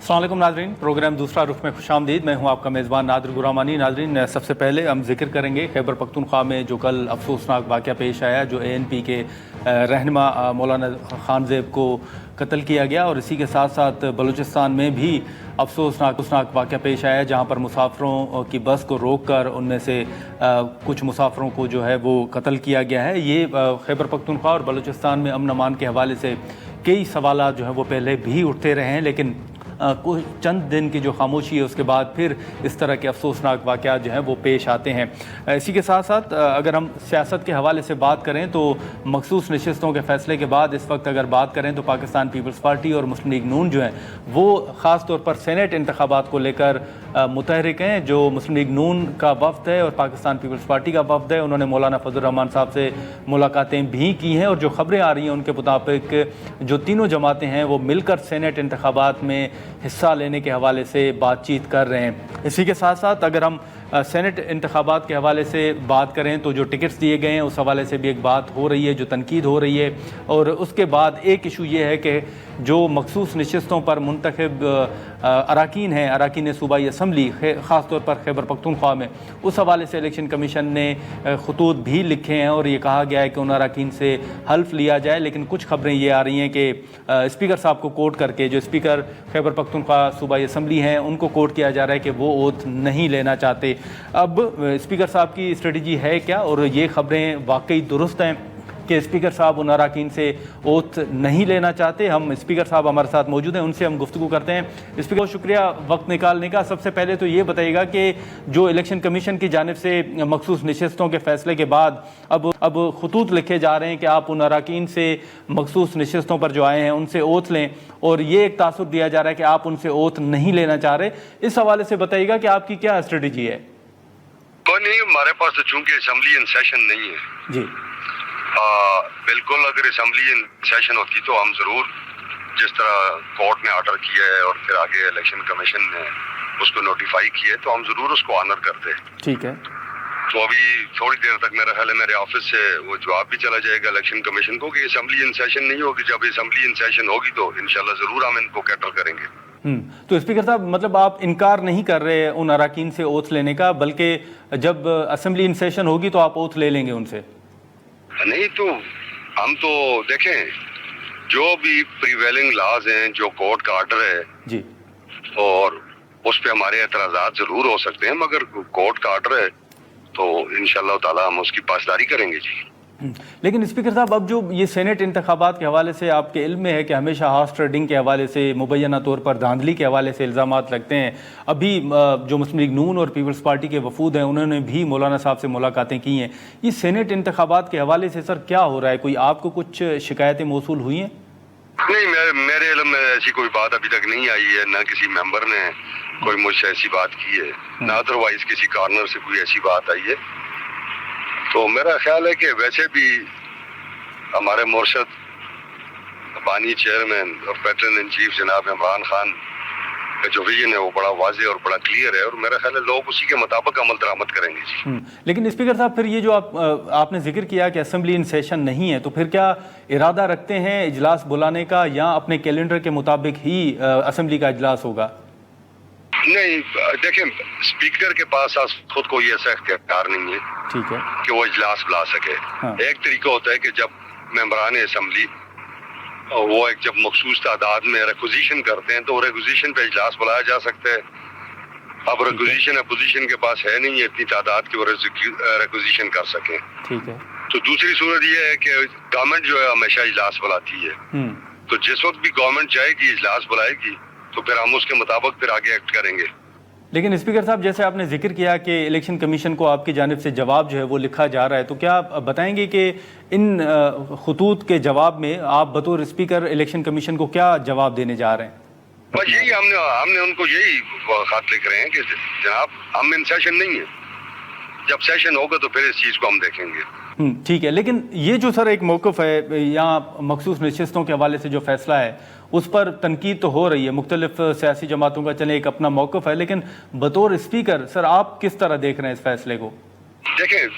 अस्सलाम वालेकुम नाज़रीन, प्रोग्राम दूसरा रुख में खुशामदीद। मैं हूं आपका मेज़बान नादिर गुरामानी। नाज़रीन, सबसे पहले हम जिक्र करेंगे खैबर पख्तूनख्वा में जो कल अफसोसनाक वाक़या पेश आया, जो ANP के रहनुमा मौलाना खानज़ेब को कत्ल किया गया, और इसी के साथ साथ बलूचिस्तान में भी अफसोसनाक वाक़या पेश आया जहां पर मुसाफिरों की बस को रोक कर उनमें से कुछ मुसाफिरों को जो है वो कत्ल किया गया है। ये खैबर पख्तूनख्वा और बलूचिस्तान में अमन अमान के हवाले से कई सवाल जो हैं वो पहले भी उठते रहे हैं, लेकिन कुछ चंद दिन की जो खामोशी है उसके बाद फिर इस तरह के अफसोसनाक वाक़यात जो हैं वो पेश आते हैं। इसी के साथ साथ अगर हम सियासत के हवाले से बात करें तो मखसूस नशिस्तों के फ़ैसले के बाद इस वक्त अगर बात करें तो पाकिस्तान पीपल्स पार्टी और मुस्लिम लीग नून जो है वो ख़ास तौर पर सेनेट इंतखाबात को लेकर मुतहरिक हैं। जो मुस्लिम लीग नून का वफ़द है और पाकिस्तान पीपल्स पार्टी का वफ़द है, उन्होंने मौलाना फजल रहमान साहब से मुलाकातें भी की हैं, और जो ख़बरें आ रही हैं उनके मुताबिक जो तीनों जमातें हैं वो मिलकर सेनेट इंतखाबात में हिस्सा लेने के हवाले से बातचीत कर रहे हैं। इसी के साथ साथ अगर हम सेनेट इंतखाबात के हवाले से बात करें तो जो टिकट्स दिए गए हैं उस हवाले से भी एक बात हो रही है, जो तनकीद हो रही है। और उसके बाद एक इशू ये है कि जो मखसूस नशिस्तों पर मुंतखब अराकीन हैं, अराकीन सूबाई असम्बली ख़ास तौर पर खैबर पख्तूनख्वा में, उस हवाले से इलेक्शन कमीशन ने खतूत भी लिखे हैं और ये कहा गया है कि उन अराकीन से हल्फ लिया जाए। लेकिन कुछ खबरें ये आ रही हैं कि स्पीकर साहब को कोट करके, जो स्पीकर खैबर पख्तूनख्वा सूबाई असम्बली हैं, उनको कोट किया जा रहा है कि वो ओथ नहीं लेना चाहते। अब स्पीकर साहब की स्ट्रेटजी है क्या, और ये खबरें वाकई दुरुस्त हैं कि स्पीकर साहब उन अराकीन से ओथ नहीं लेना चाहते? हम स्पीकर साहब हमारे साथ मौजूद हैं, उनसे हम गुफ्तगू करते हैं। स्पीकर, बहुत शुक्रिया वक्त निकालने का। सबसे पहले तो ये बताइएगा कि जो इलेक्शन कमीशन की जानिब से मखसूस नशिस्तों के फैसले के बाद अब खतूत लिखे जा रहे हैं कि आप उन अराकीन से मखसूस नशिस्तों पर जो आए हैं उनसे ओथ लें, और ये एक तासुर दिया जा रहा है कि आप उनसे ओथ नहीं लेना चाह रहे। इस हवाले से बताइएगा कि आपकी क्या स्ट्रेटजी है? कोई नहीं, हमारे पास तो चूंकि असेंबली इन सेशन नहीं है जी। बिल्कुल, अगर असेंबली इन सेशन होती तो हम जरूर, जिस तरह कोर्ट ने ऑर्डर किया है और फिर आगे इलेक्शन कमीशन ने उसको नोटिफाई किया है, तो हम जरूर उसको ऑनर करते हैं। ठीक है। तो अभी थोड़ी देर तक मेरा ख्याल है मेरे ऑफिस से वो जवाब भी चला जाएगा इलेक्शन कमीशन को कि असेंबली इन सेशन नहीं होगी। जब असेंबली इन सेशन होगी तो इंशाल्लाह जरूर हम इनको कैटर करेंगे। तो स्पीकर साहब, मतलब आप इनकार नहीं कर रहे उन अराकीन से ओथ लेने का, बल्कि जब असेंबली इन सेशन होगी तो आप ओथ ले लेंगे उनसे? नहीं, तो हम तो देखें, जो भी प्रिवेलिंग लॉज हैं, जो कोर्ट का ऑर्डर है जी, और उस पे हमारे एतराजात जरूर हो सकते हैं, मगर कोर्ट का ऑर्डर है तो इंशाल्लाह ताला हम उसकी पासदारी करेंगे जी। लेकिन स्पीकर साहब, अब जो ये सेनेट इंतखाबात के हवाले से आपके इल्म में है कि हमेशा हॉर्स ट्रेडिंग के हवाले से, मुबैना तौर पर धांधली के हवाले से इल्ज़ामात लगते हैं। अभी जो मुस्लिम लीग नून और पीपल्स पार्टी के वफूद हैं उन्होंने भी मौलाना साहब से मुलाकातें की हैं। ये सेनेट इंतखाबात के हवाले से सर क्या हो रहा है? कोई आपको कुछ शिकायतें मौसूल हुई हैं? नहीं, मेरे इल्म में ऐसी कोई बात अभी तक नहीं आई है, ना किसी मेंबर ने कोई मुझसे ऐसी बात की है, ना अदरवाइज किसी कॉर्नर से कोई ऐसी बात आई है। तो मेरा ख्याल है कि वैसे भी हमारे मुर्शद बानी चेयरमैन और पैटर्न इन चीफ जनाब इमरान खान का जो विजन है वो बड़ा वाज़े और बड़ा क्लियर है, और मेरा ख्याल है लोग उसी के मुताबिक अमल दरामद करेंगे जी। लेकिन स्पीकर साहब, फिर ये जो आपने जिक्र किया कि असेंबली इन सेशन नहीं है, तो फिर क्या इरादा रखते हैं इजलास बुलाने का, या अपने कैलेंडर के मुताबिक ही असेंबली का इजलास होगा? नहीं, देखें, स्पीकर के पास खुद को ये ऐसा इख्तियार नहीं है, ठीक है, कि वो इजलास बुला सके। हाँ। एक तरीका होता है कि जब मेंबरान असेंबली वो एक जब मखसूस तादाद में रिक्विजिशन करते हैं तो रिक्विजिशन पे इजलास बुलाया जा सकता है। अब रिक्विजिशन अपोजिशन के पास है नहीं है इतनी तादाद की वो रिक्विजिशन कर सके। ठीक है। तो दूसरी सूरत ये है कि गवर्नमेंट जो है हमेशा इजलास बुलाती है, तो जिस वक्त भी गवर्नमेंट चाहेगी इजलास बुलाएगी तो फिर हम उसके मुताबिक फिर आगे एक्ट करेंगे। लेकिन स्पीकर साहब, जैसे आपने जिक्र किया कि इलेक्शन कमीशन को आपकी जानिब से जवाब जो है वो लिखा जा रहा है, तो क्या आप बताएंगे कि इन खतूत के जवाब में आप बतौर स्पीकर इलेक्शन कमीशन को क्या जवाब देने जा रहे हैं? बस यही हमने उनको यही खत लिख रहे हैं कि जनाब हम इन सेशन नहीं है, जब सेशन होगा तो फिर इस चीज़ को हम देखेंगे। ठीक है। लेकिन ये जो सर एक मौक़िफ़ है यहाँ मखसूस नशिस्तों के हवाले से जो फैसला है उस पर तनकीद तो हो रही है, मुख्तलिफ सियासी जमातों का चले एक अपना मौक़िफ़ है, लेकिन बतौर स्पीकर सर आप किस तरह देख रहे हैं इस फैसले को? देखें,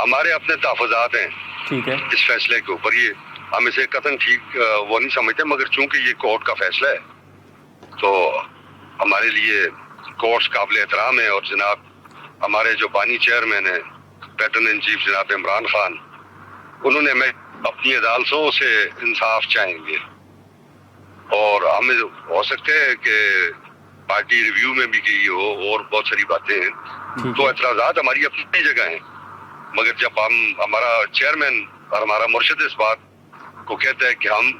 हमारे अपने तहफ़्फ़ुज़ात हैं, ठीक है, इस फैसले के ऊपर। ये हम इसे कतन ठीक वो नहीं समझते, मगर चूंकि ये कोर्ट का फैसला है تو ہمارے لیے کورٹس قابل احترام ہے. اور جناب ہمارے جو بانی چیئرمین ہیں پیٹرن ان چیف جناب عمران خان, انہوں نے اپنی عدالتوں سے انصاف چاہیں گے, اور ہمیں ہو سکتا ہے کہ پارٹی ریویو میں بھی کی ہو اور بہت ساری باتیں ہیں, تو اعتراضات ہماری اپنی جگہ ہیں, مگر جب ہمارا چیئرمین اور ہمارا مرشد اس بات کو کہتا ہے کہ ہم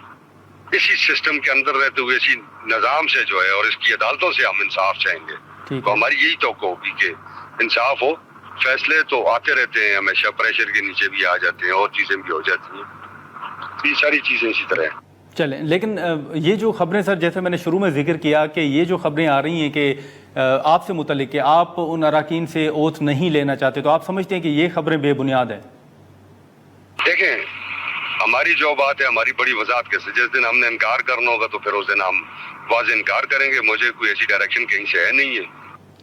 اسی سسٹم کے اندر رہتے ہوئے اسی نظام سے جو ہے اور اس کی عدالتوں سے ہم انصاف چاہیں گے, تو ہماری یہی توقع ہوگی کہ انصاف ہو. فیصلے تو آتے رہتے ہیں ہمیشہ, پریشر کے نیچے بھی آ جاتے ہیں اور چیزیں بھی ہو جاتی ہیں, یہ ساری چیزیں اسی طرح ہیں. چلیں, لیکن یہ جو خبریں سر, جیسے میں نے شروع میں ذکر کیا کہ یہ جو خبریں آ رہی ہیں کہ آپ سے متعلق کہ آپ ان اراکین سے اوتھ نہیں لینا چاہتے, تو آپ سمجھتے ہیں کہ یہ خبریں بے بنیاد ہیں؟ دیکھیں, ہماری جو بات ہے ہماری بڑی وضاحت کے سے, جس دن ہم نے انکار کرنا ہوگا تو پھر اس دن ہم واضح انکار کریں گے. مجھے کوئی ایسی ڈائریکشن کہیں سے ہے نہیں ہے.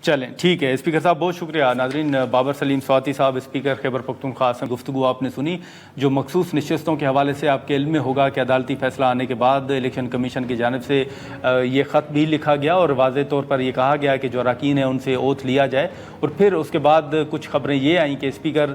چلیں ٹھیک ہے. اسپیکر صاحب بہت شکریہ. ناظرین, بابر سلیم سواتی صاحب, اسپیکر خیبر پختونخوا سے گفتگو آپ نے سنی. جو مخصوص نشستوں کے حوالے سے آپ کے علم میں ہوگا کہ عدالتی فیصلہ آنے کے بعد الیکشن کمیشن کی جانب سے یہ خط بھی لکھا گیا اور واضح طور پر یہ کہا گیا کہ جو اراکین ہیں ان سے اوتھ لیا جائے, اور پھر اس کے بعد کچھ خبریں یہ آئیں کہ اسپیکر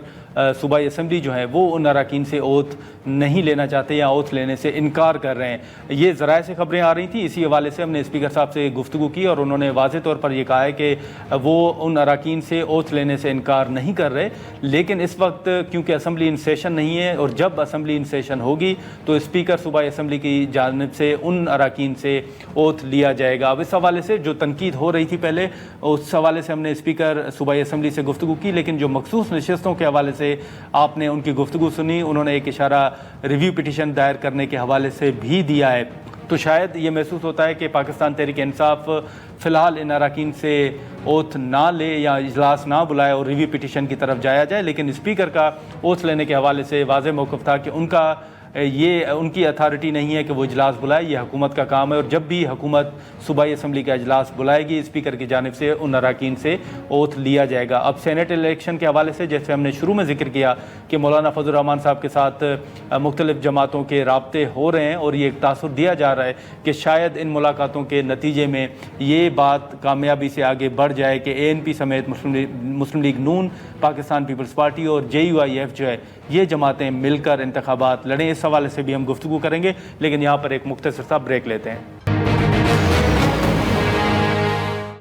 صوبائی اسمبلی جو ہے وہ ان اراکین سے اوتھ نہیں لینا چاہتے یا اوتھ لینے سے انکار کر رہے ہیں. یہ ذرائع سے خبریں آ رہی تھیں, اسی حوالے سے ہم نے اسپیکر صاحب سے گفتگو کی اور انہوں نے واضح طور پر یہ کہا ہے کہ وہ ان اراکین سے اوتھ لینے سے انکار نہیں کر رہے, لیکن اس وقت کیونکہ اسمبلی ان سیشن نہیں ہے, اور جب اسمبلی ان سیشن ہوگی تو اسپیکر صوبائی اسمبلی کی جانب سے ان اراکین سے اوتھ لیا جائے گا. اب اس حوالے سے جو تنقید ہو رہی تھی پہلے, اس حوالے سے ہم نے اسپیکر صوبائی اسمبلی سے گفتگو کی, لیکن جو مخصوص نشستوں کے حوالے سے آپ نے ان کی گفتگو سنی, انہوں نے ایک اشارہ ریویو پٹیشن دائر کرنے کے حوالے سے بھی دیا ہے. تو شاید یہ محسوس ہوتا ہے کہ پاکستان تحریک انصاف فی الحال ان اراکین سے اوتھ نہ لے یا اجلاس نہ بلائے اور ریویو پٹیشن کی طرف جایا جائے, لیکن اسپیکر کا اوتھ لینے کے حوالے سے واضح موقف تھا کہ ان کی اتھارٹی نہیں ہے کہ وہ اجلاس بلائے, یہ حکومت کا کام ہے, اور جب بھی حکومت صوبائی اسمبلی کا اجلاس بلائے گی اسپیکر کی جانب سے ان اراکین سے اوتھ لیا جائے گا. اب سینیٹ الیکشن کے حوالے سے جیسے ہم نے شروع میں ذکر کیا کہ مولانا فضل الرحمان صاحب کے ساتھ مختلف جماعتوں کے رابطے ہو رہے ہیں, اور یہ ایک تاثر دیا جا رہا ہے کہ شاید ان ملاقاتوں کے نتیجے میں یہ بات کامیابی سے آگے بڑھ جائے کہ ANP سمیت مسلم لیگ نون, پاکستان پیپلز پارٹی اور JUIF جو ہے یہ جماعتیں مل کر انتخابات لڑیں. اس حوالے سے بھی ہم گفتگو کریں گے, لیکن یہاں پر ایک مختصر سا بریک لیتے ہیں.